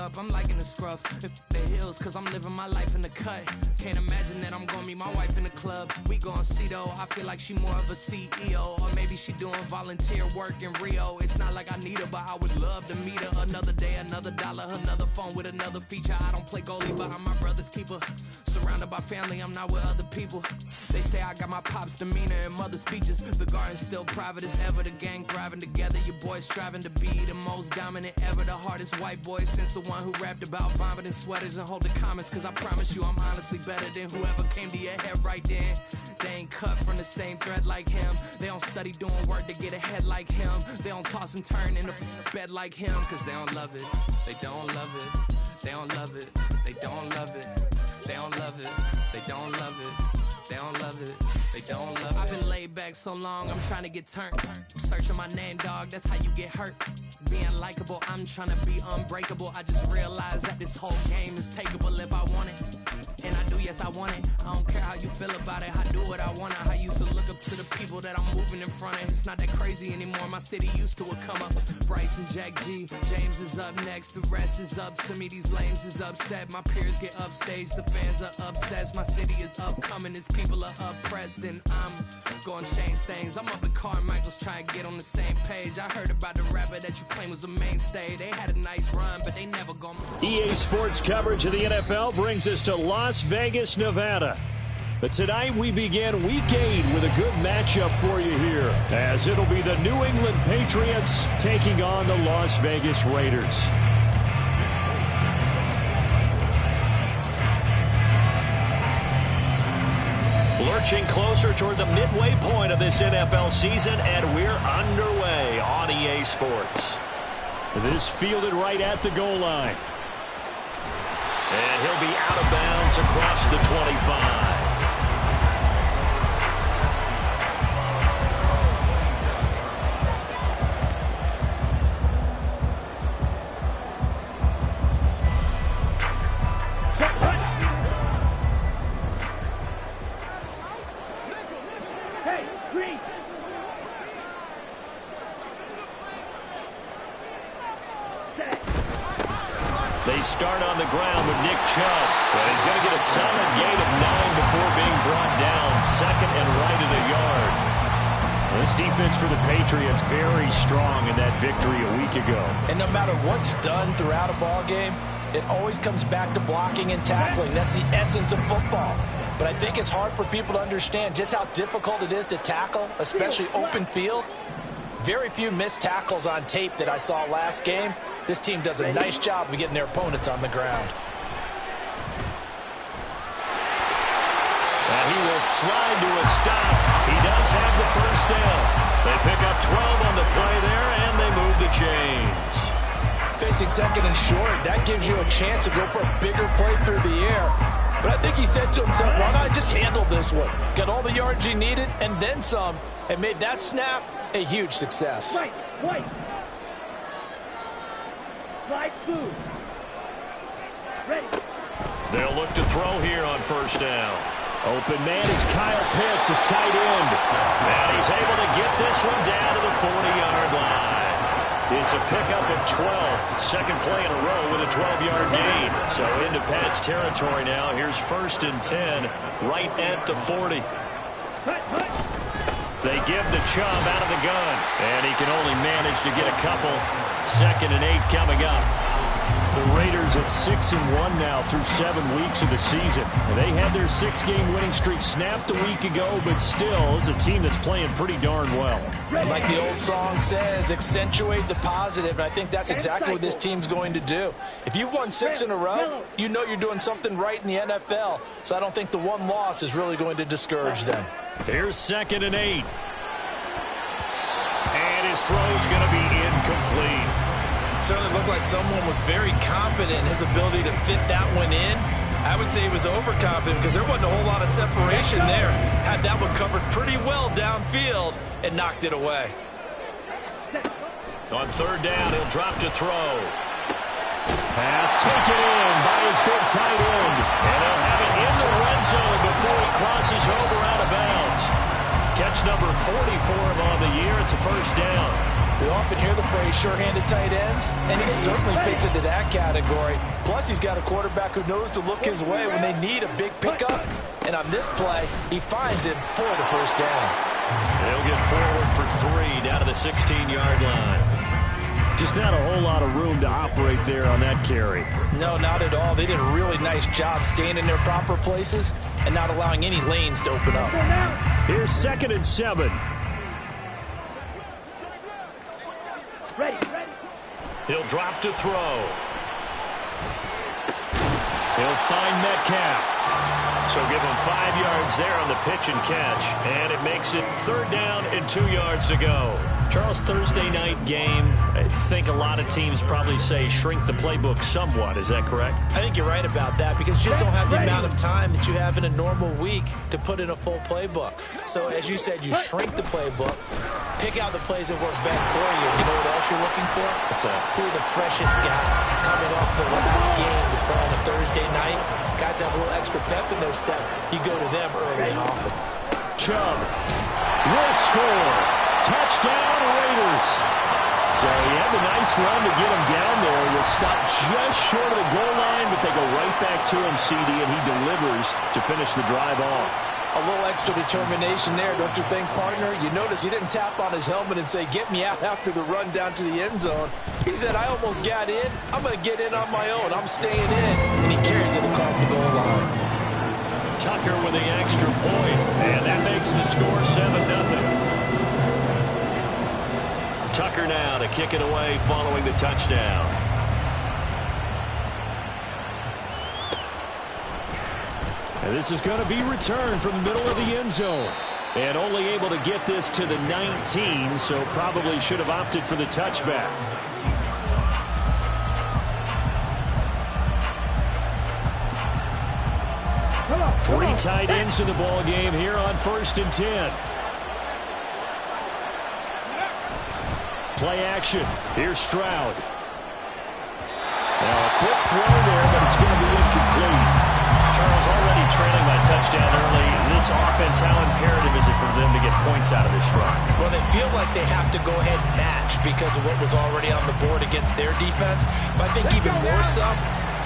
up, I'm liking the scruff. The hills, cause I'm living my life in the cut. Can't imagine that I'm gonna meet my wife in the club. We gon' see though, I feel like she more of a CEO. Or maybe she doing volunteer work in Rio. It's not like I need her, but I would love to meet her. Another day, another dollar, another phone with another feature. I don't play goalie, but I'm my brother's keeper. Surrounded by family, I'm not with other people. They say I got my pop's demeanor and mother's features. The garden's still private as ever, the gang thriving together. Your boys striving to be the most dominant ever. The hardest white boy since the one who rapped about vomiting sweaters and holding comments. Cause I promise you I'm honestly better than whoever came to your head right then. They ain't cut from the same thread like him. They don't study doing work to get ahead like him. They don't toss and turn in the bed like him. Cause they don't love it, they don't love it. They don't love it, they don't love it. They don't love it, they don't love it. They don't love it, they don't love it. I've been laid back so long, I'm trying to get turned. Searching my name, dog, that's how you get hurt. Being likable, I'm trying to be unbreakable. I just realized that this whole game is takeable if I want it. And I do, yes, I want it. I don't care how you feel about it, I do what I want. I used to look up to the people that I'm moving in front of. It's not that crazy anymore, my city used to it come up. Bryce and Jack G, James is up next. The rest is up to me, these lames is upset. My peers get upstaged, the fans are obsessed. My city is upcoming, its people are oppressed. And I'm gonna change things. I'm up at Carmichael's trying to get on the same page. I heard about the rapper that you claim was a mainstay. They had a nice run, but they never gonna... EA Sports coverage of the NFL brings us to Las Vegas, Nevada. But tonight we begin Week 8 with a good matchup for you here, as it'll be the New England Patriots taking on the Las Vegas Raiders. Lurching closer toward the midway point of this NFL season, and we're underway on EA Sports. This fielded right at the goal line. And he'll be out of bounds across the 25. They start on the ground with Nick Chubb, but he's going to get a solid gain of 9 before being brought down. Second and right at a yard. This defense for the Patriots very strong in that victory a week ago. And no matter what's done throughout a ball game, it always comes back to blocking and tackling. That's the essence of football. But I think it's hard for people to understand just how difficult it is to tackle, especially open field. Very few missed tackles on tape that I saw last game. This team does a nice job of getting their opponents on the ground. And he will slide to a stop. He does have the first down. They pick up 12 on the play there, and they move the chains. Facing second and short, that gives you a chance to go for a bigger play through the air. But I think he said to himself, why not just handle this one? Got all the yards he needed and then some, and made that snap a huge success. Right. Slide through. Ready. They'll look to throw here on first down. Open man is Kyle Pitts, his tight end. And he's able to get this one down to the 40-yard line. It's a pickup of 12. Second play in a row with a 12-yard gain. So into Pat's territory now. Here's first and 10, right at the 40. They give the Chubb out of the gun. And he can only manage to get a couple. Second and 8 coming up. The Raiders at 6-1 now through 7 weeks of the season. They had their 6-game winning streak snapped a week ago, but still is a team that's playing pretty darn well. Like the old song says, accentuate the positive, and I think that's exactly what this team's going to do. If you've won 6 in a row, you know you're doing something right in the NFL, so I don't think the one loss is really going to discourage them. Here's second and 8. And his throw's going to be incomplete. Certainly looked like someone was very confident in his ability to fit that one in. I would say he was overconfident because there wasn't a whole lot of separation there. Had that one covered pretty well downfield and knocked it away. On third down, he'll drop to throw. Pass taken in by his big tight end. And he'll have it in the red zone before he crosses over out of bounds. Catch number 40 for him on the year. It's a first down. We often hear the phrase sure-handed tight ends, and he certainly fits into that category. Plus, he's got a quarterback who knows to look his way when they need a big pickup. And on this play, he finds him for the first down. They'll get forward for 3 down to the 16-yard line. Just not a whole lot of room to operate there on that carry. No, not at all. They did a really nice job staying in their proper places and not allowing any lanes to open up. Here's 2nd and 7. Ready. He'll drop to throw. He'll find Metcalf. So give him 5 yards there on the pitch and catch. And it makes it 3rd down and 2 yards to go. Charles, Thursday night game, I think a lot of teams probably say shrink the playbook somewhat. Is that correct? I think you're right about that because you just don't have the amount of time that you have in a normal week to put in a full playbook. So as you said, you shrink the playbook, pick out the plays that work best for you. You know what else you're looking for? What's that? Who are the freshest guys coming off the last game to play on a Thursday night? Guys have a little extra pep in their step. You go to them early and often. Chubb will score. Touchdown, Raiders. So he had the nice run to get him down there. Was stopped just short of the goal line, but they go right back to him, CD, and he delivers to finish the drive off. A little extra determination there, don't you think, partner? You notice he didn't tap on his helmet and say, get me out after the run down to the end zone. He said, I almost got in. I'm going to get in on my own. I'm staying in. And he carries it across the goal line. Tucker with the extra point, and that makes the score 7-0. Tucker now to kick it away following the touchdown. And this is going to be returned from the middle of the end zone. And only able to get this to the 19, so probably should have opted for the touchback. Three tight ends in the ball game here on 1st and 10. Play action. Here's Stroud. Now a quick throw there, but it's going to be incomplete. Charles already trailing by touchdown early. This offense, how imperative is it for them to get points out of this drive? Well, they feel like they have to go ahead and match because of what was already on the board against their defense. But I think even more so,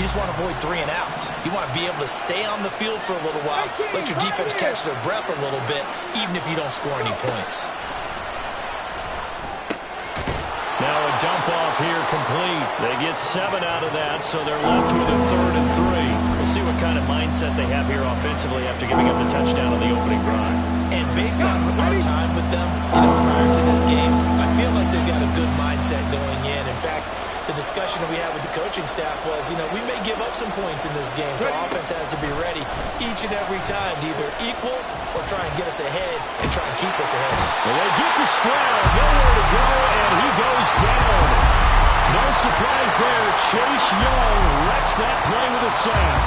you just want to avoid 3 and outs. You want to be able to stay on the field for a little while, let your defense catch their breath a little bit, even if you don't score any points. Now a dump off here complete. They get 7 out of that, so they're left with a 3rd and 3. We'll see what kind of mindset they have here offensively after giving up the touchdown on the opening drive. And based on our time with them, prior to this game, I feel like they've got a good mindset going in. In fact, the discussion that we had with the coaching staff was, we may give up some points in this game, so offense has to be ready each and every time to either equal or try and get us ahead and try and keep us ahead. Well, they get to Stroud, nowhere to go, and he goes down. No surprise there. Chase Young wrecks that play with a sack.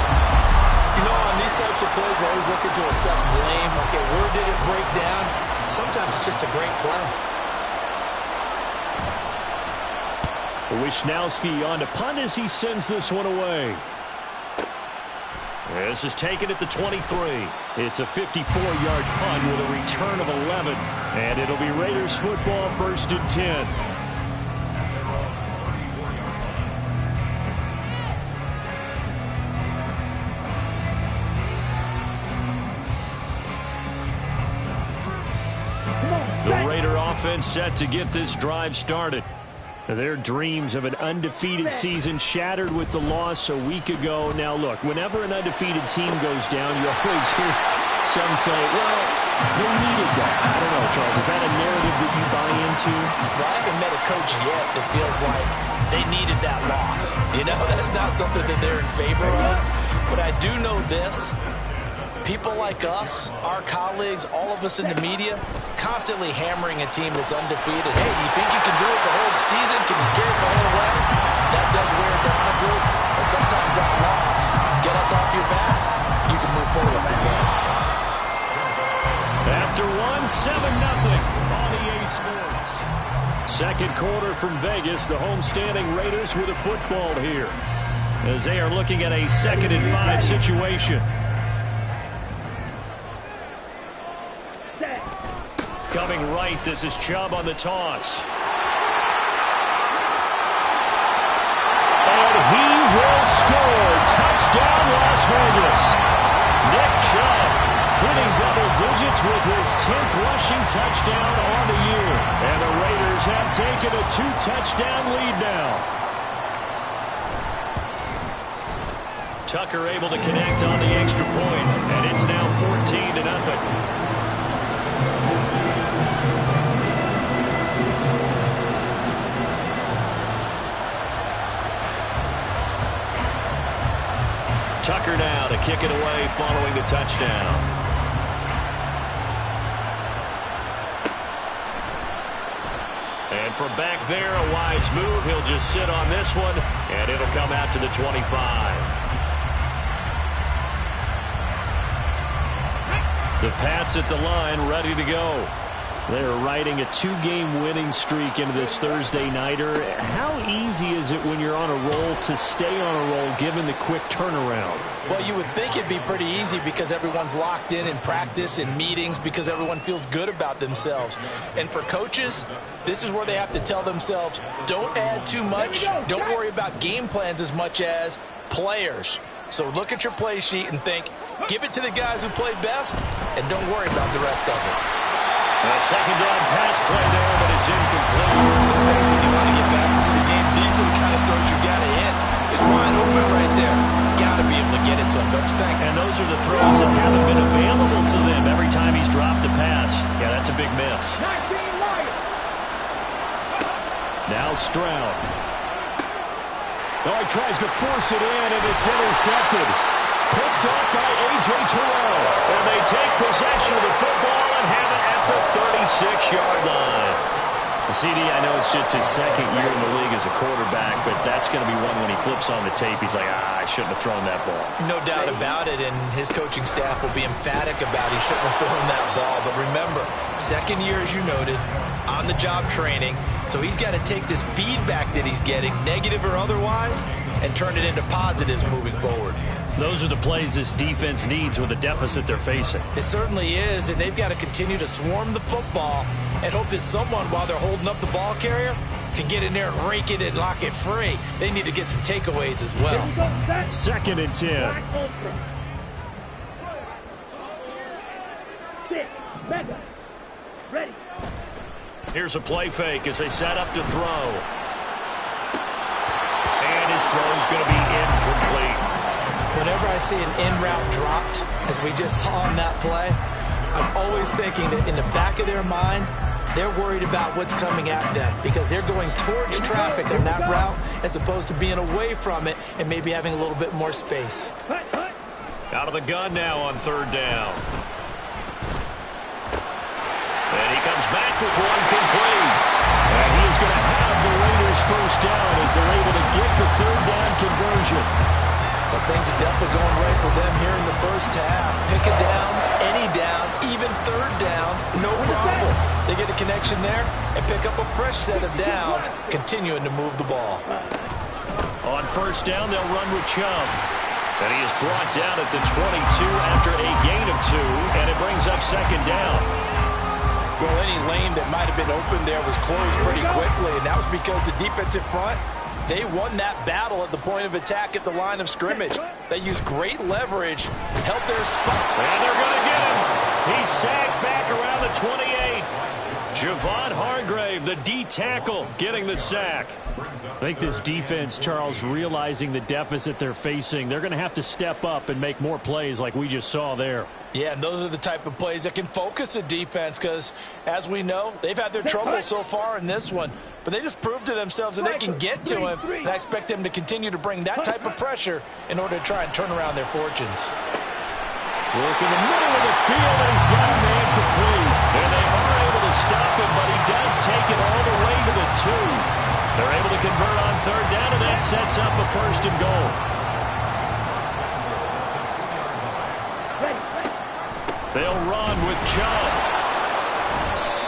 On these types of plays, we're always looking to assess blame. Okay, where did it break down? Sometimes it's just a great play. Wishnowski on to punt as he sends this one away. This is taken at the 23. It's a 54-yard punt with a return of 11. And it'll be Raiders football 1st and 10. The Raider offense set to get this drive started. Their dreams of an undefeated season shattered with the loss a week ago. Now, look, whenever an undefeated team goes down, you always hear some say, well, they needed that. I don't know, Charles. Is that a narrative that you buy into? Well, I haven't met a coach yet that feels like they needed that loss. That's not something that they're in favor of. But I do know this. People like us, our colleagues, all of us in the media, constantly hammering a team that's undefeated. Hey, do you think you can do it the whole season? Can you carry it the whole way? That does wear down a group. And sometimes that loss, get us off your back, you can move forward from there. After 7-0 on EA Sports. Second quarter from Vegas, the homestanding Raiders with a football here, as they are looking at a 2nd and 5 situation. Coming right, this is Chubb on the toss. digits with his 10th rushing touchdown on the year. And the Raiders have taken a 2-touchdown lead now. Tucker able to connect on the extra point, and it's now 14-0. Tucker now to kick it away following the touchdown. And from back there, a wise move. He'll just sit on this one, and it'll come out to the 25. The Pats at the line, ready to go. They're riding a 2-game winning streak into this Thursday nighter. How easy is it when you're on a roll to stay on a roll given the quick turnaround? Well, you would think it'd be pretty easy because everyone's locked in practice and meetings because everyone feels good about themselves. And for coaches, this is where they have to tell themselves, don't add too much. Don't worry about game plans as much as players. So look at your play sheet and think, give it to the guys who played best and don't worry about the rest of it. A second down pass play there, but it's incomplete. Let's face it, if you want to get back into the game, these are the kind of throws you got to hit. It's wide open right there. Got to be able to get it to him, don't you think? And those are the throws that haven't been available to them every time he's dropped a pass. Yeah, that's a big miss. Now Stroud. Oh, he tries to force it in, and it's intercepted. Picked up by A.J. Terrell. And they take possession of the football and have it at the 36-yard line. CD, I know it's just his second year in the league as a quarterback, but that's going to be one when he flips on the tape. He's like, I shouldn't have thrown that ball. No doubt about it, and his coaching staff will be emphatic about he shouldn't have thrown that ball. But remember, second year, as you noted, on-the-job training, so he's got to take this feedback that he's getting, negative or otherwise, and turn it into positives moving forward. Those are the plays this defense needs with the deficit they're facing. It certainly is, and they've got to continue to swarm the football and hope that someone, while they're holding up the ball carrier, can get in there and rake it and lock it free. They need to get some takeaways as well. 2nd and 10. Ready. Here's a play fake as they set up to throw. And his throw is going to be incomplete. Whenever I see an in-route dropped, as we just saw on that play, I'm always thinking that in the back of their mind, they're worried about what's coming at them because they're going towards traffic on that route as opposed to being away from it and maybe having a little bit more space. Out of the gun now on 3rd down. And he comes back with one complete. And he is going to have the Raiders 1st down as they're able to get the 3rd down conversion. But things are definitely going right for them here in the first half. Pick a down, any down, even 3rd down, no problem. They get a connection there and pick up a fresh set of downs, continuing to move the ball. On 1st down, they'll run with Chubb. And he is brought down at the 22 after a gain of 2, and it brings up 2nd down. Well, any lane that might have been open there was closed pretty quickly, and that was because the defensive front, they won that battle at the point of attack at the line of scrimmage. They used great leverage, held their spot. And they're going to get him. He's sacked back around the 28. Javon Hargrave, the D tackle, getting the sack. I think this defense, Charles, realizing the deficit they're facing, they're going to have to step up and make more plays like we just saw there. Yeah, and those are the type of plays that can focus a defense because, as we know, they've had their trouble so far in this one. But they just proved to themselves that they can get to him, and I expect them to continue to bring that type of pressure in order to try and turn around their fortunes. Work in the middle of the field, and he's got a man complete. And they are able to stop him, but he does take it all the way to the 2. They're able to convert on 3rd down, and that sets up a 1st and goal. They'll run with Chubb.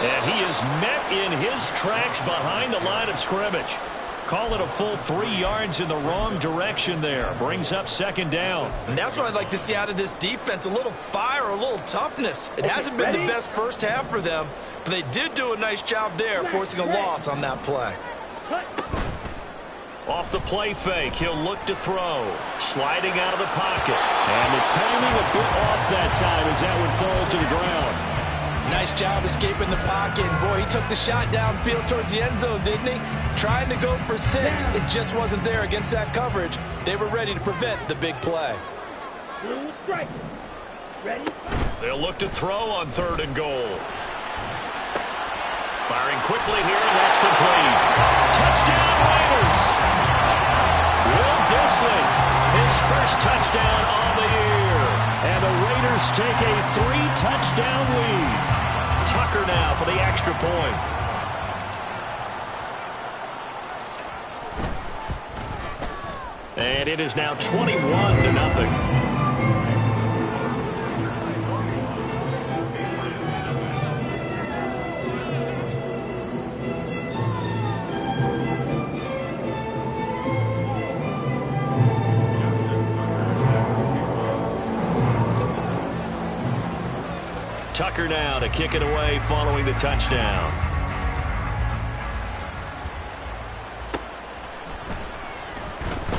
And he is met in his tracks behind the line of scrimmage. Call it a full 3 yards in the wrong direction there. Brings up 2nd down. And that's what I'd like to see out of this defense, a little fire, a little toughness. It hasn't been the best first half for them, but they did do a nice job there, forcing a loss on that play. Off the play fake, he'll look to throw. Sliding out of the pocket. And the timing a bit off that time as that one falls to the ground. Nice job escaping the pocket. And boy, he took the shot downfield towards the end zone, didn't he? Trying to go for 6. It just wasn't there against that coverage. They were ready to prevent the big play. Ready? They'll look to throw on 3rd and goal. Firing quickly here, and that's complete. Touchdown, Raiders! Will Dissly, his first touchdown on the year. And the Raiders take a 3-touchdown lead. Tucker now for the extra point. And it is now 21-0. Tucker now to kick it away following the touchdown.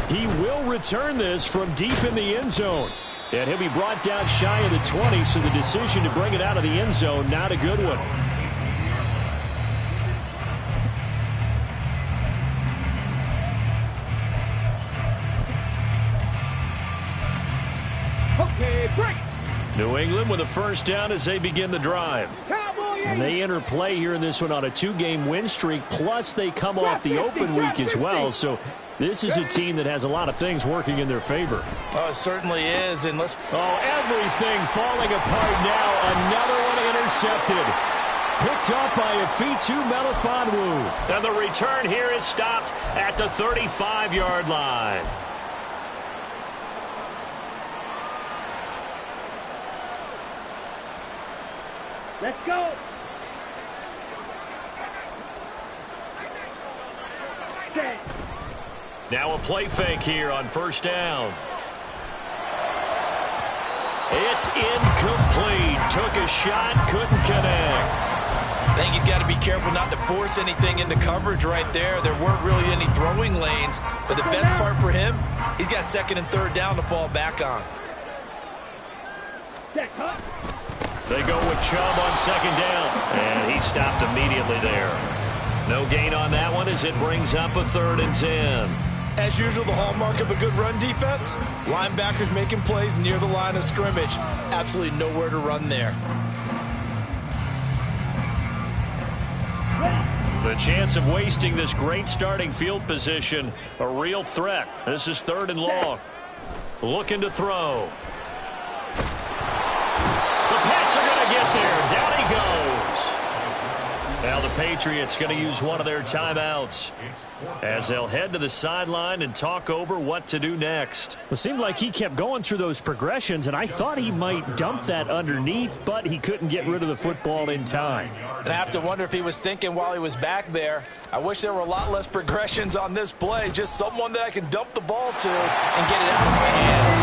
He will return this from deep in the end zone. And he'll be brought down shy of the 20, so the decision to bring it out of the end zone, not a good one. Okay, break. New England with a first down as they begin the drive. And they enter play here in this one on a 2-game win streak, plus they come off the open week as well. So this is a team that has a lot of things working in their favor. Oh, it certainly is. And everything falling apart now. Another one intercepted. Picked up by Afitu Melifonwu. And the return here is stopped at the 35-yard line. Let's go. Okay. Now a play fake here on first down. It's incomplete. Took a shot, couldn't connect. I think he's got to be careful not to force anything into coverage right there. There weren't really any throwing lanes, but the best part for him, he's got 2nd and 3rd down to fall back on. They go with Chubb on 2nd down, and he stopped immediately there. No gain on that one as it brings up a 3rd and 10. As usual, the hallmark of a good run defense, linebackers making plays near the line of scrimmage. Absolutely nowhere to run there. The chance of wasting this great starting field position, a real threat. This is 3rd and long. Looking to throw. Pats are going to get there. Down he goes. Now the Patriots going to use one of their timeouts as they'll head to the sideline and talk over what to do next. It seemed like he kept going through those progressions, and I thought he might dump that underneath, but he couldn't get rid of the football in time. And I have to wonder if he was thinking while he was back there, I wish there were a lot less progressions on this play. Just someone that I can dump the ball to and get it out of my hands.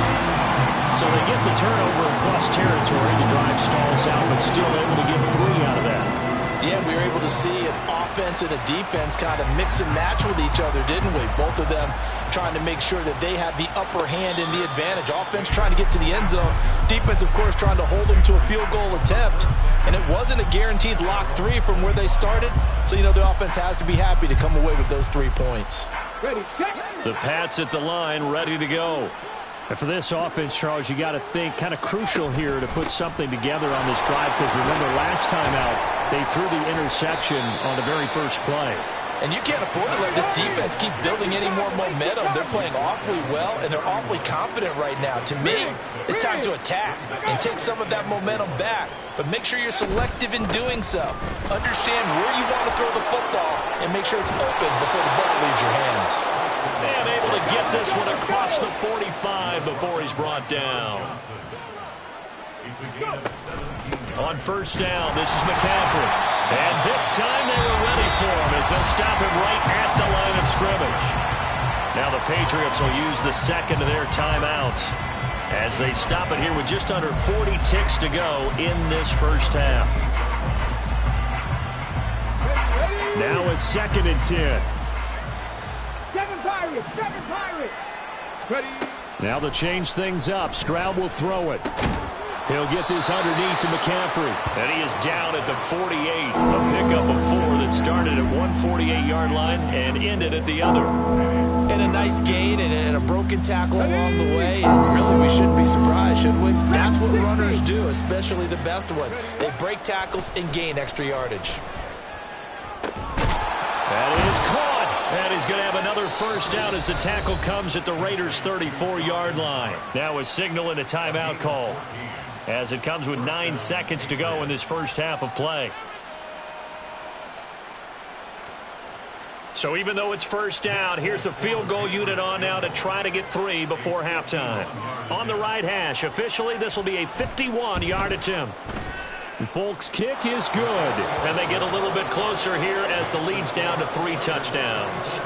So they get the turnover in plus territory. The drive stalls out, but still able to get 3 out of that. Yeah, we were able to see an offense and a defense kind of mix and match with each other, didn't we? Both of them trying to make sure that they have the upper hand and the advantage. Offense trying to get to the end zone. Defense, of course, trying to hold them to a field goal attempt. And it wasn't a guaranteed lock 3 from where they started. So, the offense has to be happy to come away with those 3 points. Ready, check. The Pats at the line, ready to go. And for this offense, Charles, you got to think kind of crucial here to put something together on this drive, because remember last time out, they threw the interception on the very first play. And you can't afford to let this defense keep building any more momentum. They're playing awfully well, and they're awfully confident right now. To me, it's time to attack and take some of that momentum back. But make sure you're selective in doing so. Understand where you want to throw the football and make sure it's open before the ball leaves your hands. And able to get this one across the 45 before he's brought down. On first down, this is McCaffrey. And this time they were ready for him as they'll stop him right at the line of scrimmage. Now the Patriots will use the second of their timeouts as they stop it here with just under 40 ticks to go in this first half. Now a 2nd and 10. Seven Pirates. Ready. Now to change things up, Stroud will throw it. He'll get this underneath to McCaffrey. And he is down at the 48. A pickup of 4 that started at 148-yard line and ended at the other. And a nice gain and a broken tackle along the way. And really, we shouldn't be surprised, should we? That's what runners do, especially the best ones. They break tackles and gain extra yardage. That is caught. And he's going to have another first down as the tackle comes at the Raiders' 34-yard line. Now a signal and a timeout call, as it comes with 9 seconds to go in this first half of play. So even though it's first down, here's the field goal unit on now to try to get 3 before halftime. On the right hash, officially this will be a 51-yard attempt. Folk's kick is good. And they get a little bit closer here as the lead's down to 3 touchdowns.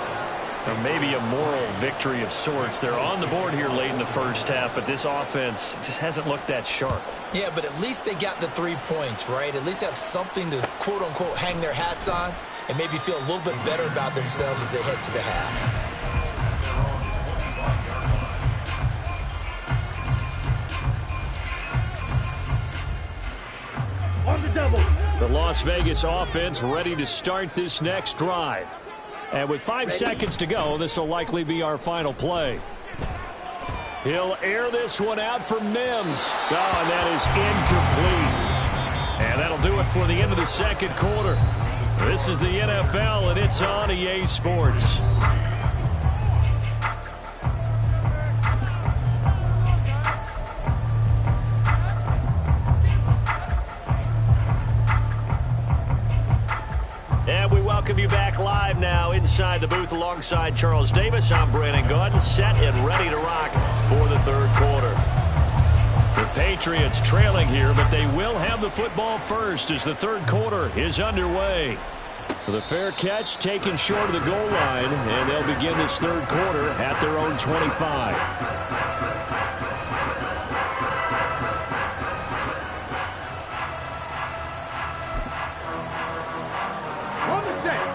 Or maybe a moral victory of sorts. They're on the board here late in the first half, but this offense just hasn't looked that sharp. Yeah, but at least they got the 3 points, right? At least have something to, quote-unquote, hang their hats on and maybe feel a little bit better about themselves as they head to the half. On the double. The Las Vegas offense ready to start this next drive. And with 5 seconds to go, this will likely be our final play. He'll air this one out for Mims. Oh, and that is incomplete. And that'll do it for the end of the second quarter. This is the NFL, and it's on EA Sports. And we welcome you back live now inside the booth alongside Charles Davis. I'm Brandon Gordon, set and ready to rock for the third quarter. The Patriots trailing here, but they will have the football first as the third quarter is underway. The fair catch taken short of the goal line, and they'll begin this third quarter at their own 25. On the set.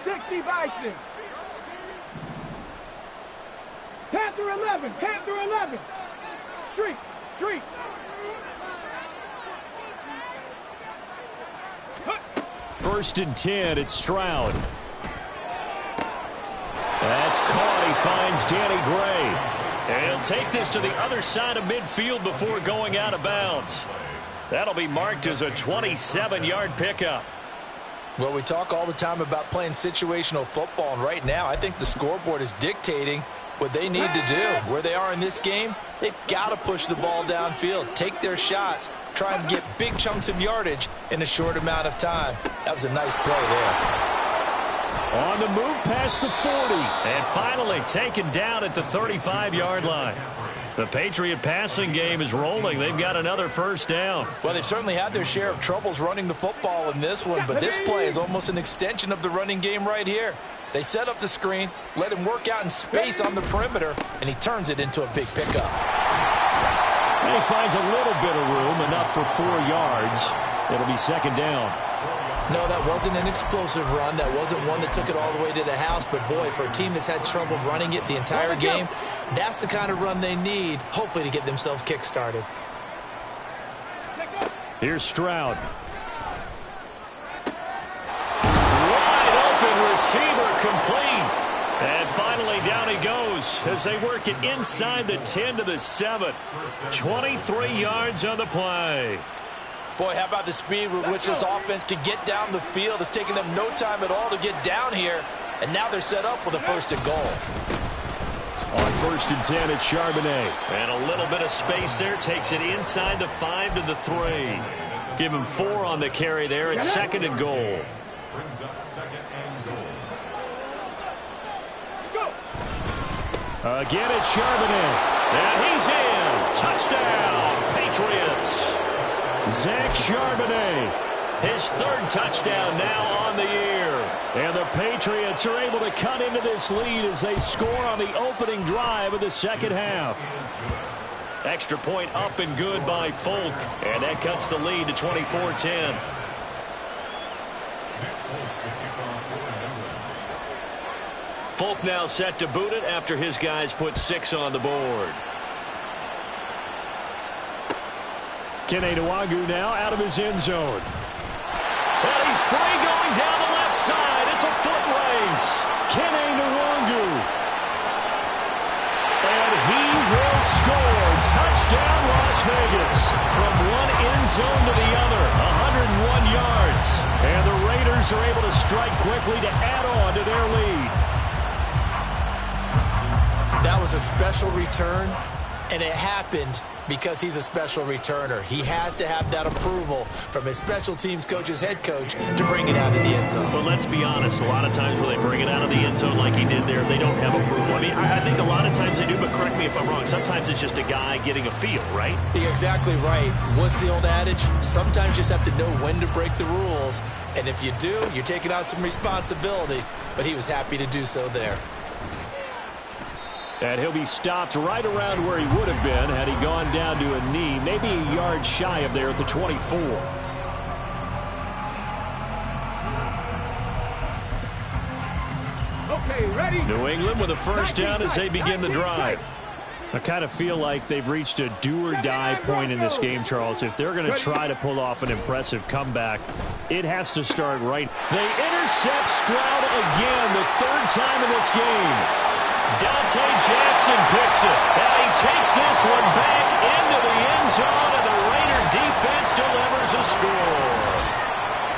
Sixty Bison. Panther 11. Streak. First and 10, it's Stroud. That's caught. He finds Danny Gray. And he'll take this to the other side of midfield before going out of bounds. That'll be marked as a 27-yard pickup. Well, we talk all the time about playing situational football, and right now I think the scoreboard is dictating what they need to do. Where they are in this game, they've got to push the ball downfield, take their shots, try and get big chunks of yardage in a short amount of time. That was a nice play there. On the move past the 40. And finally taken down at the 35-yard line. The Patriot passing game is rolling. They've got another first down. Well, they've certainly had their share of troubles running the football in this one, but this play is almost an extension of the running game right here. They set up the screen, let him work out in space on the perimeter, and he turns it into a big pickup. And he finds a little bit of room, enough for 4 yards. It'll be second down. No, that wasn't an explosive run. That wasn't one that took it all the way to the house. But, boy, for a team that's had trouble running it the entire game, that's the kind of run they need, hopefully, to get themselves kick-started. Here's Stroud. Wide open receiver complete. And finally down he goes as they work it inside the 10 to the 7. 23 yards on the play. Boy, how about the speed with which this offense can get down the field? It's taken them no time at all to get down here. And now they're set up with a first and goal. On first and 10, it's Charbonnet. And a little bit of space there. Takes it inside the 5 to the 3. Give him 4 on the carry there. It's second and goal. Brings up second and goal. Let's go. Again, it's Charbonnet. And he's in. Touchdown, Patriots. Zach Charbonnet. His third touchdown now on the year. And the Patriots are able to cut into this lead as they score on the opening drive of the second half. Extra point up and good by Folk. And that cuts the lead to 24-10. Folk now set to boot it after his guys put 6 on the board. Nfccg now out of his end zone. And he's free going down the left side. It's a foot race. Nfccg. And he will score. Touchdown, Las Vegas. From one end zone to the other, 101 yards. And the Raiders are able to strike quickly to add on to their lead. That was a special return, and it happened because he's a special returner. He has to have that approval from his special teams coach's head coach to bring it out of the end zone. But let's be honest, a lot of times when they bring it out of the end zone like he did there, they don't have approval. I mean, I think a lot of times they do, but correct me if I'm wrong. Sometimes it's just a guy getting a feel, right? You're exactly right. What's the old adage? Sometimes you just have to know when to break the rules. And if you do, you're taking on some responsibility. But he was happy to do so there. And he'll be stopped right around where he would have been had he gone down to a knee, maybe a yard shy of there at the 24. Okay, ready? New England with a first down as they begin the drive. I kind of feel like they've reached a do-or-die point in this game, Charles. If they're going to try to pull off an impressive comeback, it has to start right. They intercept Stroud again, the third time in this game. Dante Jackson picks it. And he takes this one back into the end zone, and the Raider defense delivers a score.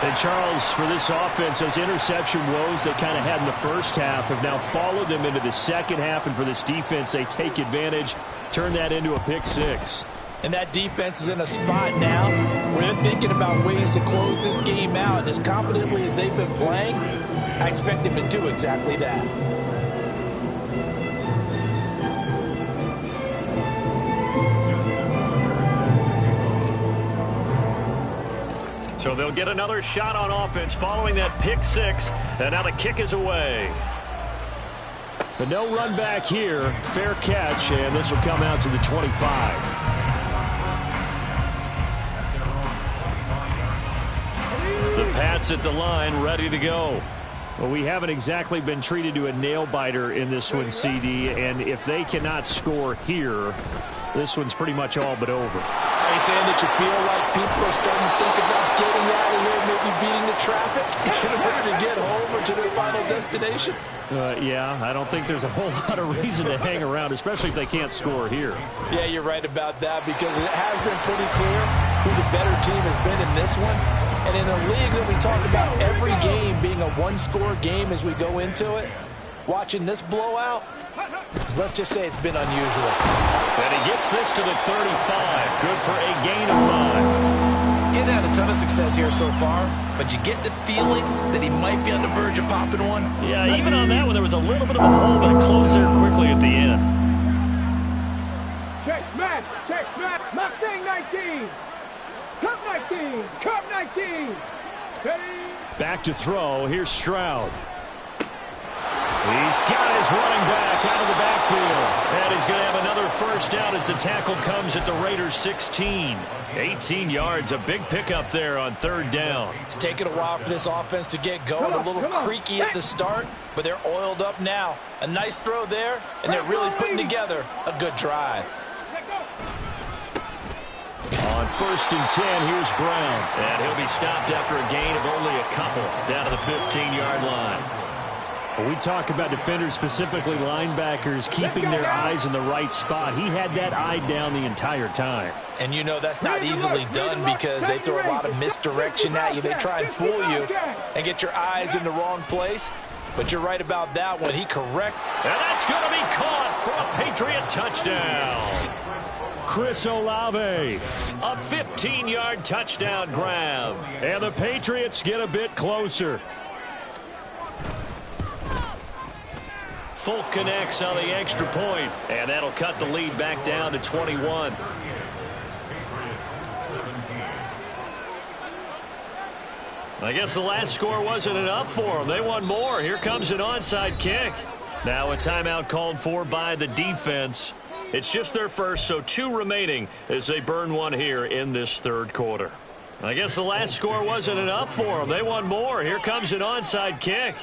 And, Charles, for this offense, those interception woes they kind of had in the first half have now followed them into the second half. And for this defense, they take advantage, turn that into a pick six. And that defense is in a spot now where they're thinking about ways to close this game out. And as confidently as they've been playing, I expect them to do exactly that. So they'll get another shot on offense following that pick six, and now the kick is away. But no run back here. Fair catch, and this will come out to the 25. The Pats at the line, ready to go. Well, we haven't exactly been treated to a nail-biter in this one, CD, and if they cannot score here, this one's pretty much all but over. Are you saying that you feel like people are starting to think about getting out of here, maybe beating the traffic in order to get home or to their final destination? Yeah, I don't think there's a whole lot of reason to hang around, especially if they can't score here. Yeah, you're right about that because it has been pretty clear who the better team has been in this one. And in a league that we talk about every game being a one-score game as we go into it, watching this blowout, let's just say it's been unusual. And he gets this to the 35. Good for a gain of 5. He hadn't had a ton of success here so far, but you get the feeling that he might be on the verge of popping one. Yeah, even on that one, there was a little bit of a hole, but it closed there quickly at the end. Check smash, Mustang 19. Cup 19, Cup 19. Ready? Back to throw. Here's Stroud. He's got his running back out of the backfield. And he's going to have another first down as the tackle comes at the Raiders' 16. 18 yards, a big pickup there on third down. It's taken a while for this offense to get going. A little creaky at the start, but they're oiled up now. A nice throw there, and they're really putting together a good drive. On first and 10, here's Brown. And he'll be stopped after a gain of only a couple down to the 15-yard line. We talk about defenders, specifically linebackers, keeping their eyes in the right spot. He had that eye down the entire time. And you know that's not easily done because they throw a lot of misdirection at you. They try and fool you and get your eyes in the wrong place. But you're right about that one. He correct. And that's going to be caught for a Patriot touchdown. Chris Olave. A 15-yard touchdown grab. And the Patriots get a bit closer. Folk connects on the extra point, and that'll cut the lead back down to 21. I guess the last score wasn't enough for them. They want more. Here comes an onside kick. Now a timeout called for by the defense. It's just their first, so 2 remaining as they burn one here in this third quarter. I guess the last score wasn't enough for them. They want more. Here comes an onside kick.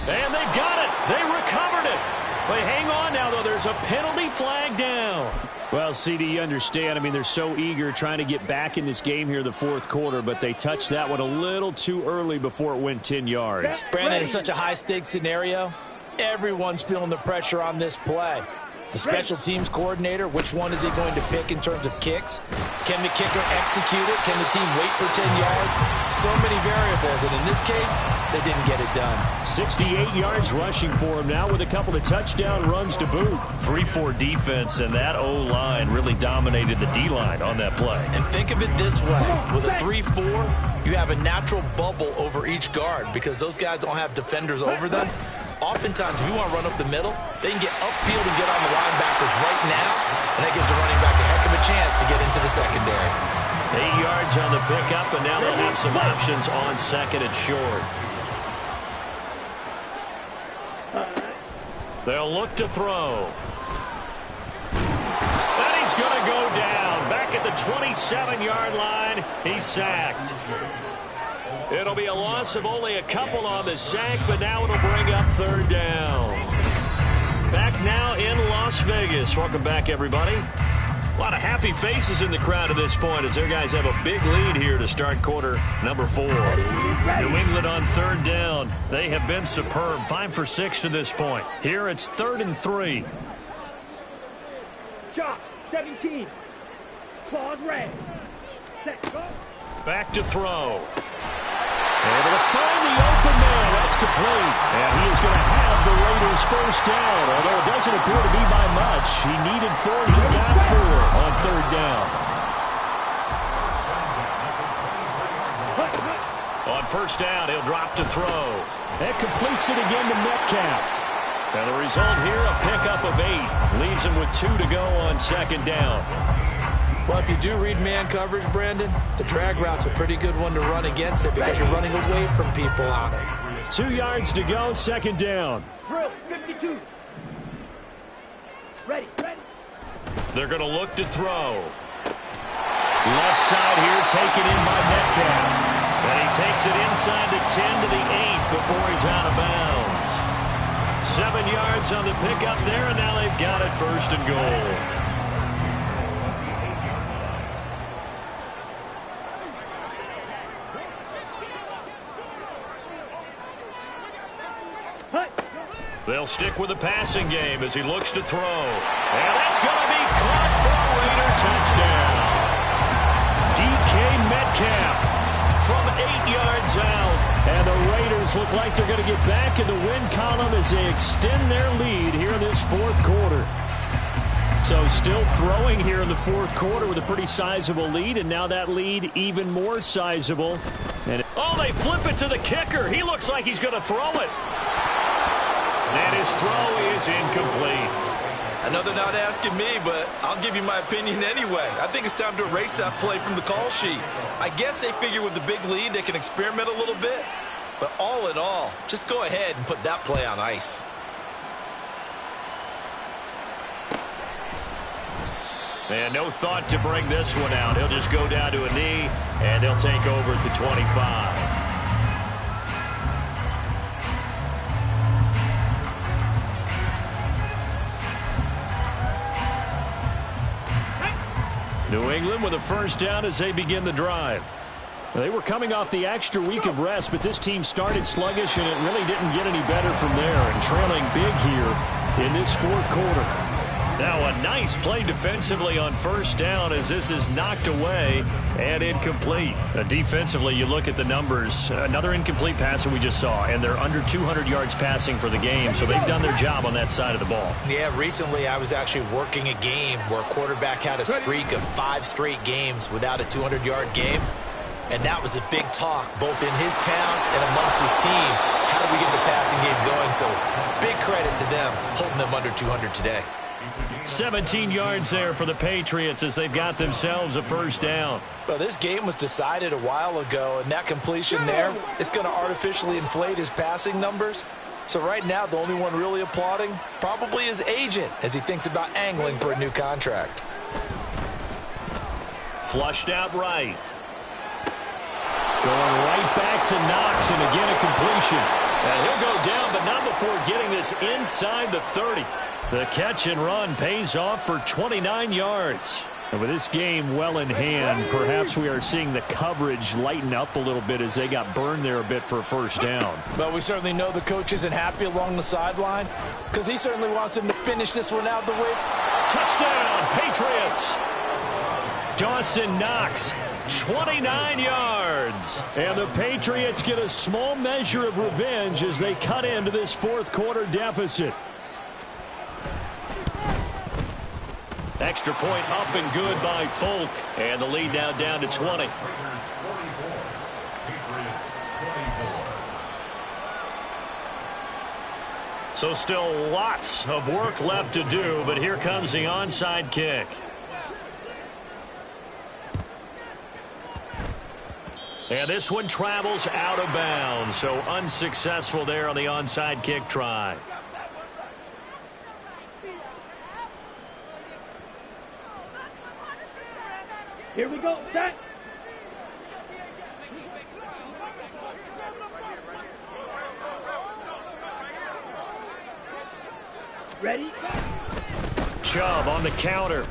And they've got it. They recovered it. But hang on now, though. There's a penalty flag down. Well, CD, you understand. I mean, they're so eager trying to get back in this game here in the fourth quarter, but they touched that one a little too early before it went 10 yards. Brandon, it's such a high-stakes scenario. Everyone's feeling the pressure on this play. The special teams coordinator, which one is he going to pick in terms of kicks? Can the kicker execute it? Can the team wait for 10 yards? So many variables, and in this case, they didn't get it done. 68 yards rushing for him now with a couple of touchdown runs to boot. 3-4 defense, and that O-line really dominated the D-line on that play. And think of it this way. With a 3-4, you have a natural bubble over each guard because those guys don't have defenders over them. Oftentimes, if you want to run up the middle, they can get upfield and get on the linebackers right now, and that gives a running back a heck of a chance to get into the secondary. 8 yards on the pickup, and now they'll have some options on second and short. They'll look to throw. And he's going to go down. Back at the 27-yard line, he's sacked. It'll be a loss of only a couple on the sack, but now it'll bring up third down. Back now in Las Vegas. Welcome back, everybody. A lot of happy faces in the crowd at this point as their guys have a big lead here to start quarter number 4. New England on third down. They have been superb. 5 for 6 to this point. Here it's 3rd and 3. Chop, 17. Claws red. Set, go. Back to throw. Able to find the open man. That's complete. And he is going to have the Raiders first down, although it doesn't appear to be by much. He needed 4. He got 4 on third down. On first down, he'll drop to throw. That completes it again to Metcalf. And the result here, a pickup of 8. Leaves him with 2 to go on second down. Well, if you do read man coverage, Brandon, the drag route's a pretty good one to run against it because you're running away from people on it. 2 yards to go, second down. Drill, 52. Ready. They're going to look to throw. Left side here taken in by Metcalf. And he takes it inside the 10 to the 8 before he's out of bounds. 7 yards on the pickup there, and now they've got it first and goal. They'll stick with the passing game as he looks to throw. And that's going to be caught for a Raider touchdown. DK Metcalf from 8 yards out. And the Raiders look like they're going to get back in the win column as they extend their lead here in this fourth quarter. So still throwing here in the fourth quarter with a pretty sizable lead, and now that lead even more sizable. And oh, they flip it to the kicker. He looks like he's going to throw it. And his throw is incomplete. I know they're not asking me, but I'll give you my opinion anyway. I think it's time to erase that play from the call sheet. I guess they figure with the big lead they can experiment a little bit. But all in all, just go ahead and put that play on ice. And no thought to bring this one out. He'll just go down to a knee, and they'll take over at the 25. New England with a first down as they begin the drive. They were coming off the extra week of rest, but this team started sluggish, and it really didn't get any better from there, and trailing big here in this fourth quarter. Now a nice play defensively on first down as this is knocked away and incomplete. Defensively, you look at the numbers. Another incomplete pass that we just saw, and they're under 200 yards passing for the game, so they've done their job on that side of the ball. Yeah, recently I was actually working a game where a quarterback had a streak of 5 straight games without a 200-yard game. And that was a big talk, both in his town and amongst his team. How do we get the passing game going? So big credit to them, holding them under 200 today. 17 yards there for the Patriots as they've got themselves a first down. Well, this game was decided a while ago, and that completion there is going to artificially inflate his passing numbers. So right now, the only one really applauding probably his agent as he thinks about angling for a new contract. Flushed out right. Going right back to Knox, and again a completion. And he'll go down, but not before getting this inside the 30. The catch and run pays off for 29 yards. And with this game well in hand, perhaps we are seeing the coverage lighten up a little bit as they got burned there a bit for a first down. But we certainly know the coach isn't happy along the sideline because he certainly wants him to finish this one out the way. Touchdown, Patriots! Dawson Knox, 29 yards. And the Patriots get a small measure of revenge as they cut into this fourth quarter deficit. Extra point up and good by Folk. And the lead now down to 20. So still lots of work left to do, but here comes the onside kick. And this one travels out of bounds, so unsuccessful there on the onside kick try. Here we go, set. Ready? Chubb on the counter.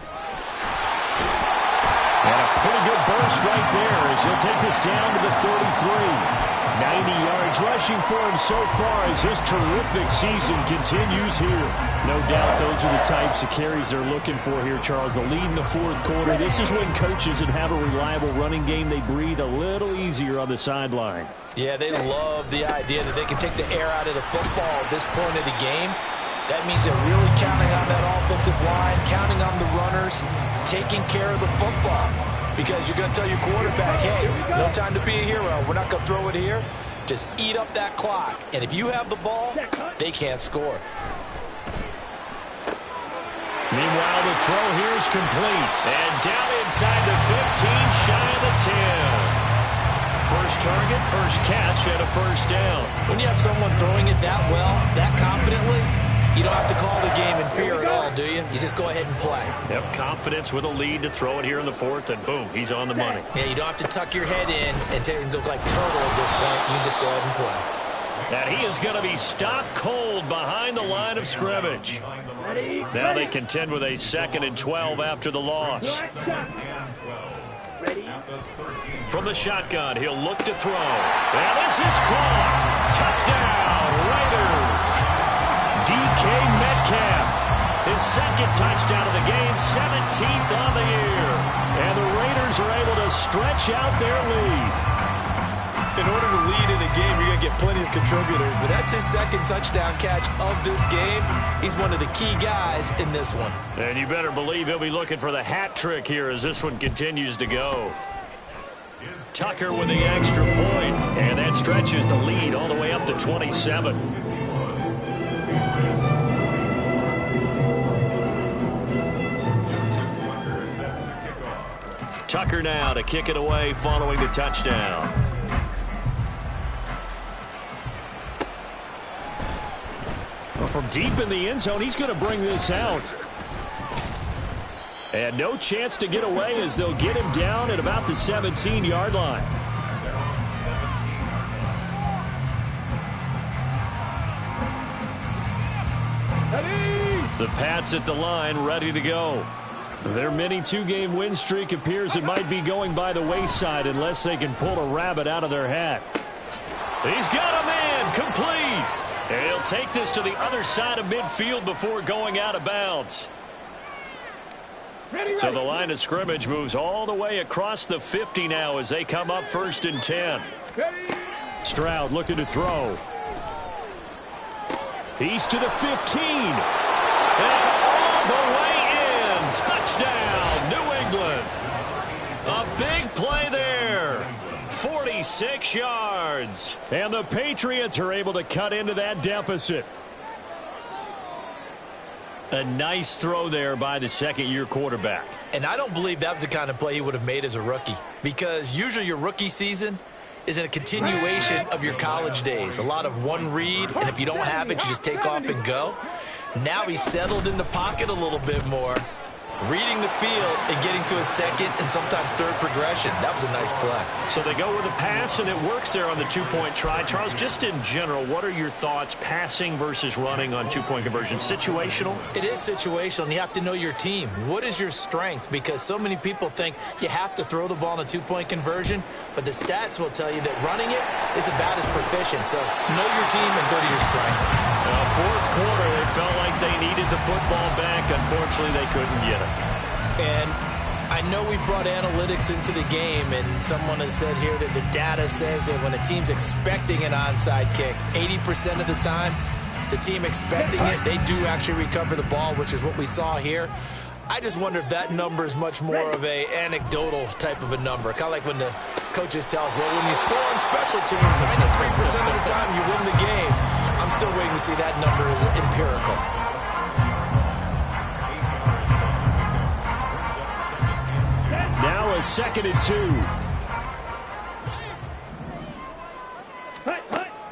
And a pretty good burst right there as he'll take this down to the 33. 90 yards rushing for him so far as his terrific season continues here. No doubt those are the types of carries they're looking for here, Charles. The lead in the fourth quarter. This is when coaches that have a reliable running game, they breathe a little easier on the sideline. Yeah, they love the idea that they can take the air out of the football at this point of the game. That means they're really counting on that offensive line, counting on the runners, taking care of the football. Because you're going to tell your quarterback, hey, no time to be a hero. We're not going to throw it here. Just eat up that clock. And if you have the ball, they can't score. Meanwhile, the throw here is complete. And down inside the 15, shy of the 10. First target, first catch, and a first down. When you have someone throwing it that well, that confidently, you don't have to call the game in fear at all, do you? You just go ahead and play. Yep, confidence with a lead to throw it here in the fourth, and boom, he's on the money. Yeah, you don't have to tuck your head in and look like turtle at this point. You just go ahead and play. And he is going to be stopped cold behind the line of scrimmage. Now they contend with a 2nd and 12 after the loss. From the shotgun, he'll look to throw. And this is caught. Touchdown, Raiders. DK Metcalf, his 2nd touchdown of the game, 17th on the year. And the Raiders are able to stretch out their lead. In order to lead in a game, you're going to get plenty of contributors, but that's his 2nd touchdown catch of this game. He's one of the key guys in this one. And you better believe he'll be looking for the hat trick here as this one continues to go. Tucker with the extra point, and that stretches the lead all the way up to 27. Tucker now to kick it away following the touchdown. Well, from deep in the end zone, he's going to bring this out. And no chance to get away as they'll get him down at about the 17-yard line. The Pats at the line, ready to go. Their mini 2-game win streak appears it might be going by the wayside unless they can pull a rabbit out of their hat. He's got a man, complete. And he'll take this to the other side of midfield before going out of bounds. So the line of scrimmage moves all the way across the 50 now as they come up 1st and 10. Stroud looking to throw. He's to the 15. And all the way in. Touchdown, New England. A big play there. 46 yards. And the Patriots are able to cut into that deficit. A nice throw there by the 2nd-year quarterback. And I don't believe that was the kind of play he would have made as a rookie, because usually your rookie season is a continuation of your college days. A lot of one read, and if you don't have it, you just take off and go. Now he's settled in the pocket a little bit more. reading the field and getting to a second and sometimes third progression. That was a nice play. So they go with a pass, and it works there on the two-point try. Charles, just in general, what are your thoughts passing versus running on two-point conversion? Situational? It is situational, and you have to know your team. What is your strength? Because so many people think you have to throw the ball in a two-point conversion, but the stats will tell you that running it is about as proficient. So know your team and go to your strength. Fourth quarter, they felt like they needed the football back. Unfortunately, they couldn't get it. And I know we brought analytics into the game, and someone has said here that the data says that when a team's expecting an onside kick, 80% of the time, the team expecting it, they do actually recover the ball, which is what we saw here. I just wonder if that number is much more of a anecdotal type of a number. Kind of like when the coaches tell us, well, when you score on special teams, 93% of the time you win the game. I'm still waiting to see that number as empirical. Now a 2nd and 2.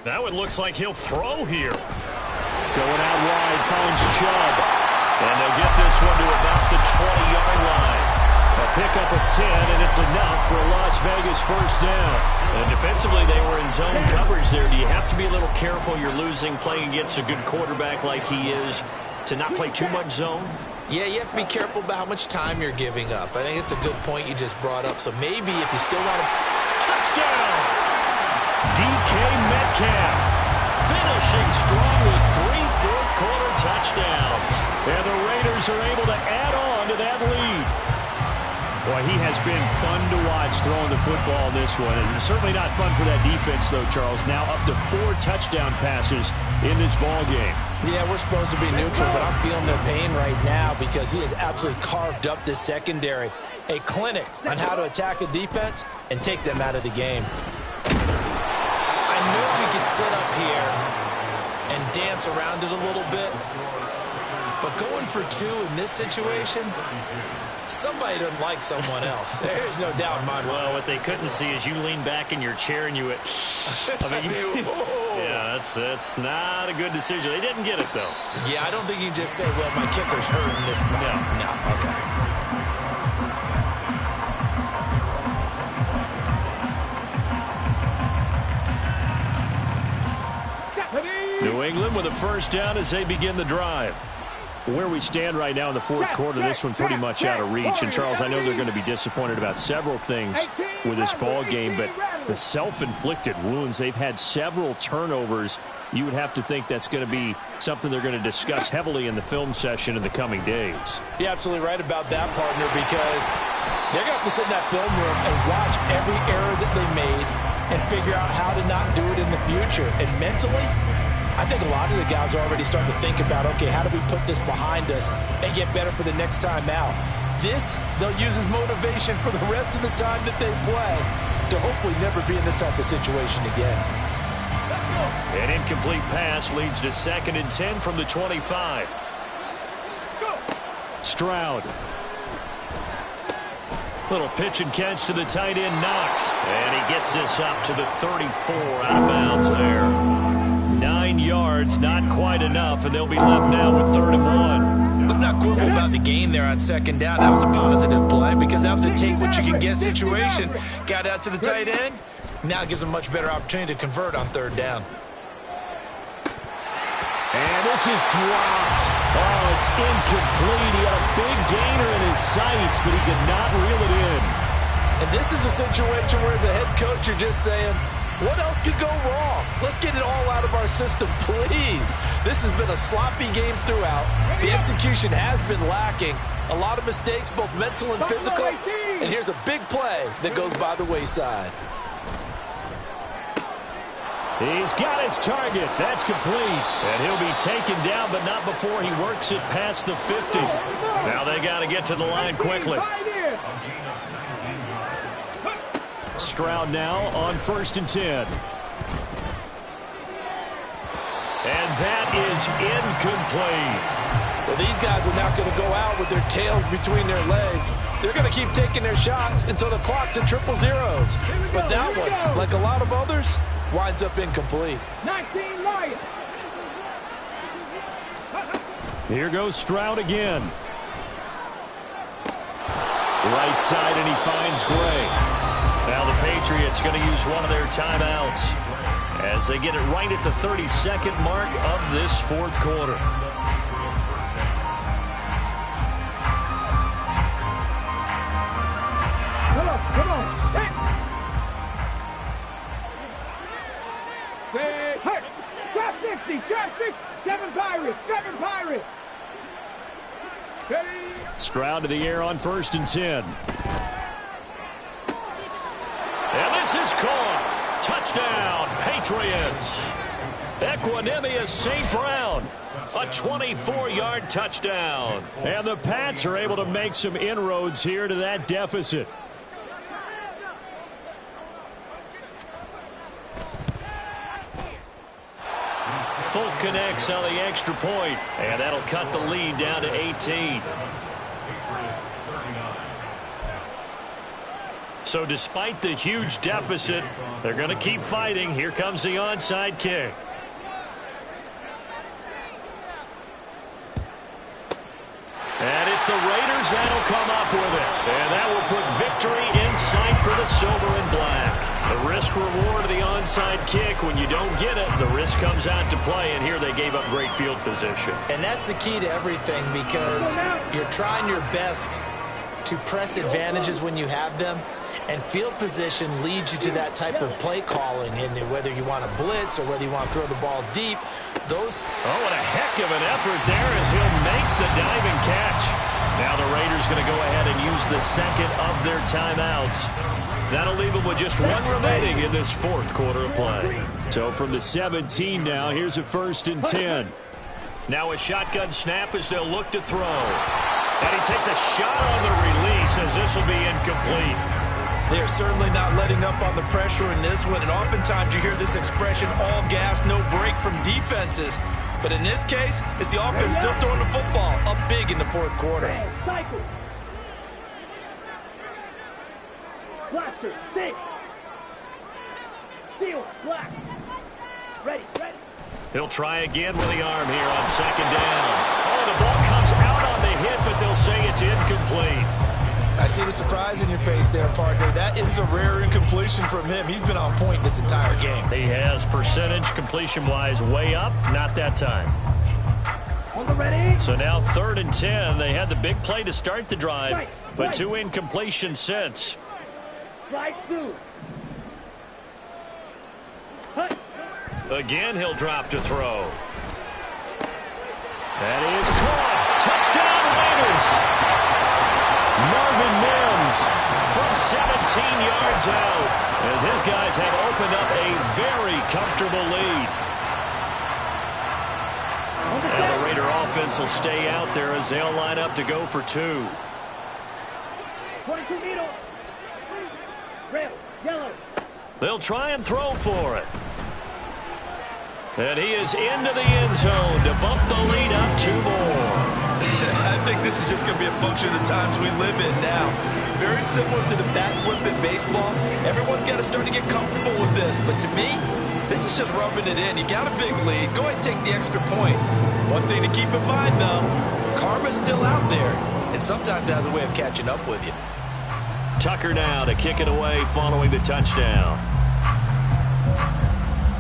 Now it looks like he'll throw here. Going out wide, finds Chubb. And they'll get this one to about the 20-yard line. A pickup of 10, and it's enough for a Las Vegas first down. And defensively, they were in zone coverage there. Do you have to be a little careful? You're losing, playing against a good quarterback like he is, to not play too much zone? Yeah, you have to be careful about how much time you're giving up. I think it's a good point you just brought up. So maybe if you still want to... Touchdown! DK Metcalf finishing strong with 3 fourth-quarter touchdowns. And the Raiders are able to add on to that lead. Boy, he has been fun to watch throwing the football in this one. It's certainly not fun for that defense, though, Charles. Now up to 4 touchdown passes in this ball game. Yeah, we're supposed to be neutral, but I'm feeling their pain right now because he has absolutely carved up this secondary. A clinic on how to attack a defense and take them out of the game. I knew we could sit up here and dance around it a little bit, but going for 2 in this situation, somebody doesn't like someone else. There's no doubt in my mind. Well, what they couldn't see is you lean back in your chair and you went, yeah, that's not a good decision. They didn't get it, though. Yeah, I don't think you can just say, well, my kicker's hurt in this spot. No, okay. New England with a first down as they begin the drive. Where we stand right now in the fourth quarter, this one pretty much out of reach. And, Charles, I know they're going to be disappointed about several things with this ball game, but the self-inflicted wounds, they've had several turnovers. You would have to think that's going to be something they're going to discuss heavily in the film session in the coming days. You're absolutely right about that, partner, because they're going to have to sit in that film room and watch every error that they made and figure out how to not do it in the future. And mentally, I think a lot of the guys are already starting to think about, okay, how do we put this behind us and get better for the next time out? This, they'll use as motivation for the rest of the time that they play to hopefully never be in this type of situation again. An incomplete pass leads to 2nd and 10 from the 25. Stroud. Little pitch and catch to the tight end, Knox. And he gets this up to the 34, out of bounds there. 9 yards, not quite enough, and they'll be left now with 3rd and 1. Let's not quibble about the gain there on 2nd down. That was a positive play because that was a take-what-you-can-get situation. Got out to the tight end. Now it gives them a much better opportunity to convert on 3rd down. And this is dropped. Oh, it's incomplete. He had a big gainer in his sights, but he could not reel it in. And this is a situation where as a head coach, you're just saying, what else could go wrong? Let's get it all out of our system, please. This has been a sloppy game throughout. The execution has been lacking. A lot of mistakes, both mental and physical. And here's a big play that goes by the wayside. He's got his target. That's complete. And he'll be taken down, but not before he works it past the 50. Now they got to get to the line quickly. Stroud now on 1st and 10. And that is incomplete. Well, these guys are not going to go out with their tails between their legs. They're going to keep taking their shots until the clock's at 000. But that one, like a lot of others, winds up incomplete. 19 Lions. Here goes Stroud again. Right side, and he finds Gray. Now the Patriots going to use one of their timeouts as they get it right at the 32nd mark of this fourth quarter. Come on. Hey. Hey. Trap 60. 7 Pirates. Hey. Stroud to the air on 1st and 10. And this is caught. Touchdown, Patriots. Equanimous St. Brown. A 24-yard touchdown. And the Pats are able to make some inroads here to that deficit. Folk connects on the extra point, and that'll cut the lead down to 18. So despite the huge deficit, they're going to keep fighting. Here comes the onside kick. And it's the Raiders that'll come up with it. And that will put victory in sight for the silver and black. The risk reward of the onside kick. When you don't get it, the risk comes out to play. And here they gave up great field position. And that's the key to everything, because you're trying your best to press advantages when you have them. And field position leads you to that type of play calling. And whether you want to blitz or whether you want to throw the ball deep, those... Oh, what a heck of an effort there as he'll make the diving catch. Now the Raiders going to go ahead and use the second of their timeouts. That'll leave them with just one remaining in this fourth quarter of play. So from the 17 now, here's a 1st and 10. Now a shotgun snap as they'll look to throw. And he takes a shot on the release as this will be incomplete. They're certainly not letting up on the pressure in this one, and oftentimes you hear this expression, all gas, no break from defenses. But in this case, it's the offense still throwing the football up big in the fourth quarter. Cycle. Blaster, 6. Seal, black. Ready. He'll try again with the arm here on 2nd down. Oh, the ball comes out on the hit, but they'll say it's incomplete. I see the surprise in your face there, partner. That is a rare incompletion from him. He's been on point this entire game. He has percentage completion-wise way up, not that time. On the ready. So now 3rd and 10. They had the big play to start the drive, but 2 incompletions since. Right through. Hut. Again, he'll drop to throw. That is caught. Touchdown, Raiders. Marvin Mims from 17 yards out as his guys have opened up a very comfortable lead. And the Raider offense will stay out there as they'll line up to go for 2. 22 needle. Red, yellow. They'll try and throw for it. And he is into the end zone to bump the lead up 2 more. I think this is just going to be a function of the times we live in now. Very similar to the bat flip in baseball. Everyone's got to start to get comfortable with this. But to me, this is just rubbing it in. You got a big lead. Go ahead and take the extra point. One thing to keep in mind, though, karma's still out there. And sometimes it has a way of catching up with you. Tucker now to kick it away following the touchdown.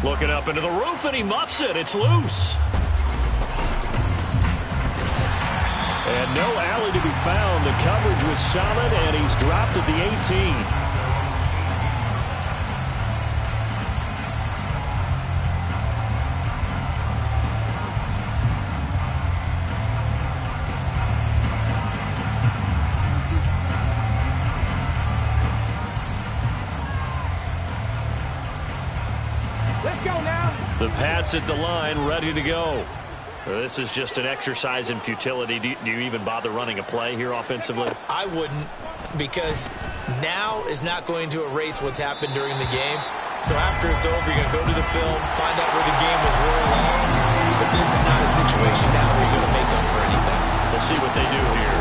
Looking up into the roof, and he muffs it. It's loose. And no alley to be found. The coverage was solid, and he's dropped at the 18. Let's go now. The Pats at the line, ready to go. This is just an exercise in futility. Do you even bother running a play here offensively? I wouldn't, because now is not going to erase what's happened during the game. So after it's over, you're going to go to the film, find out where the game was really lost. But this is not a situation now where you're going to make up for anything. We'll see what they do here.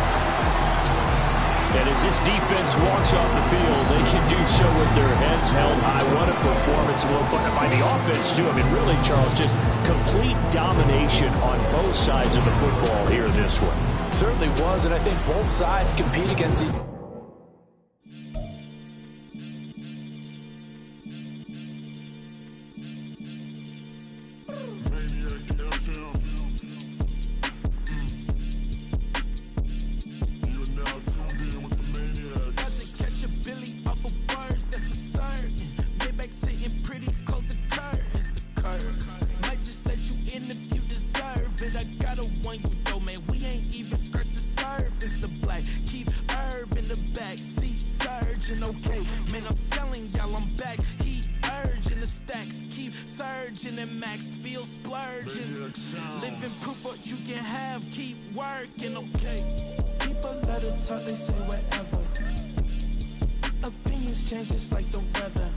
And as this defense walks off the field, they can do so with their heads held high. What a performance by the offense, too. I mean, really, Charles, just complete domination on both sides of the football here in this one. Certainly was, and I think both sides compete against And I'm telling y'all I'm back. He urging the stacks, keep surging and max feel splurging. Living proof what you can have, keep working, okay. People let it talk, they say whatever. Opinions change just like the weather.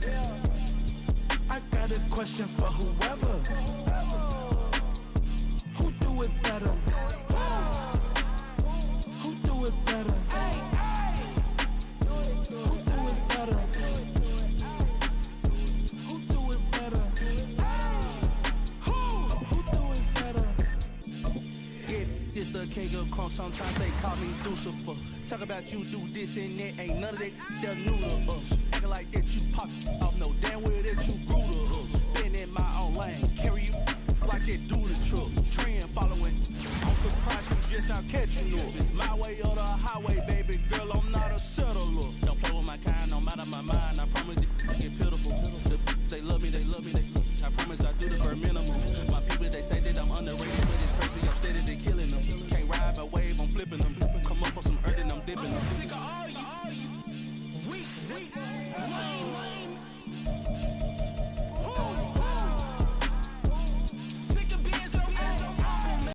I got a question for whoever. Who do it better? Who do it better? Who do it better? Who do it better? Who do it better? Yeah, this the king of crunk. Sometimes they call me Lucifer. Talk about you do this and that. Ain't none of that they're new to us. Acting like that you pop off. No damn well that you grew to us. Been in my own lane. Carry you like that do the truck. Trend following. I'm surprised you just not catching up. It's my way or the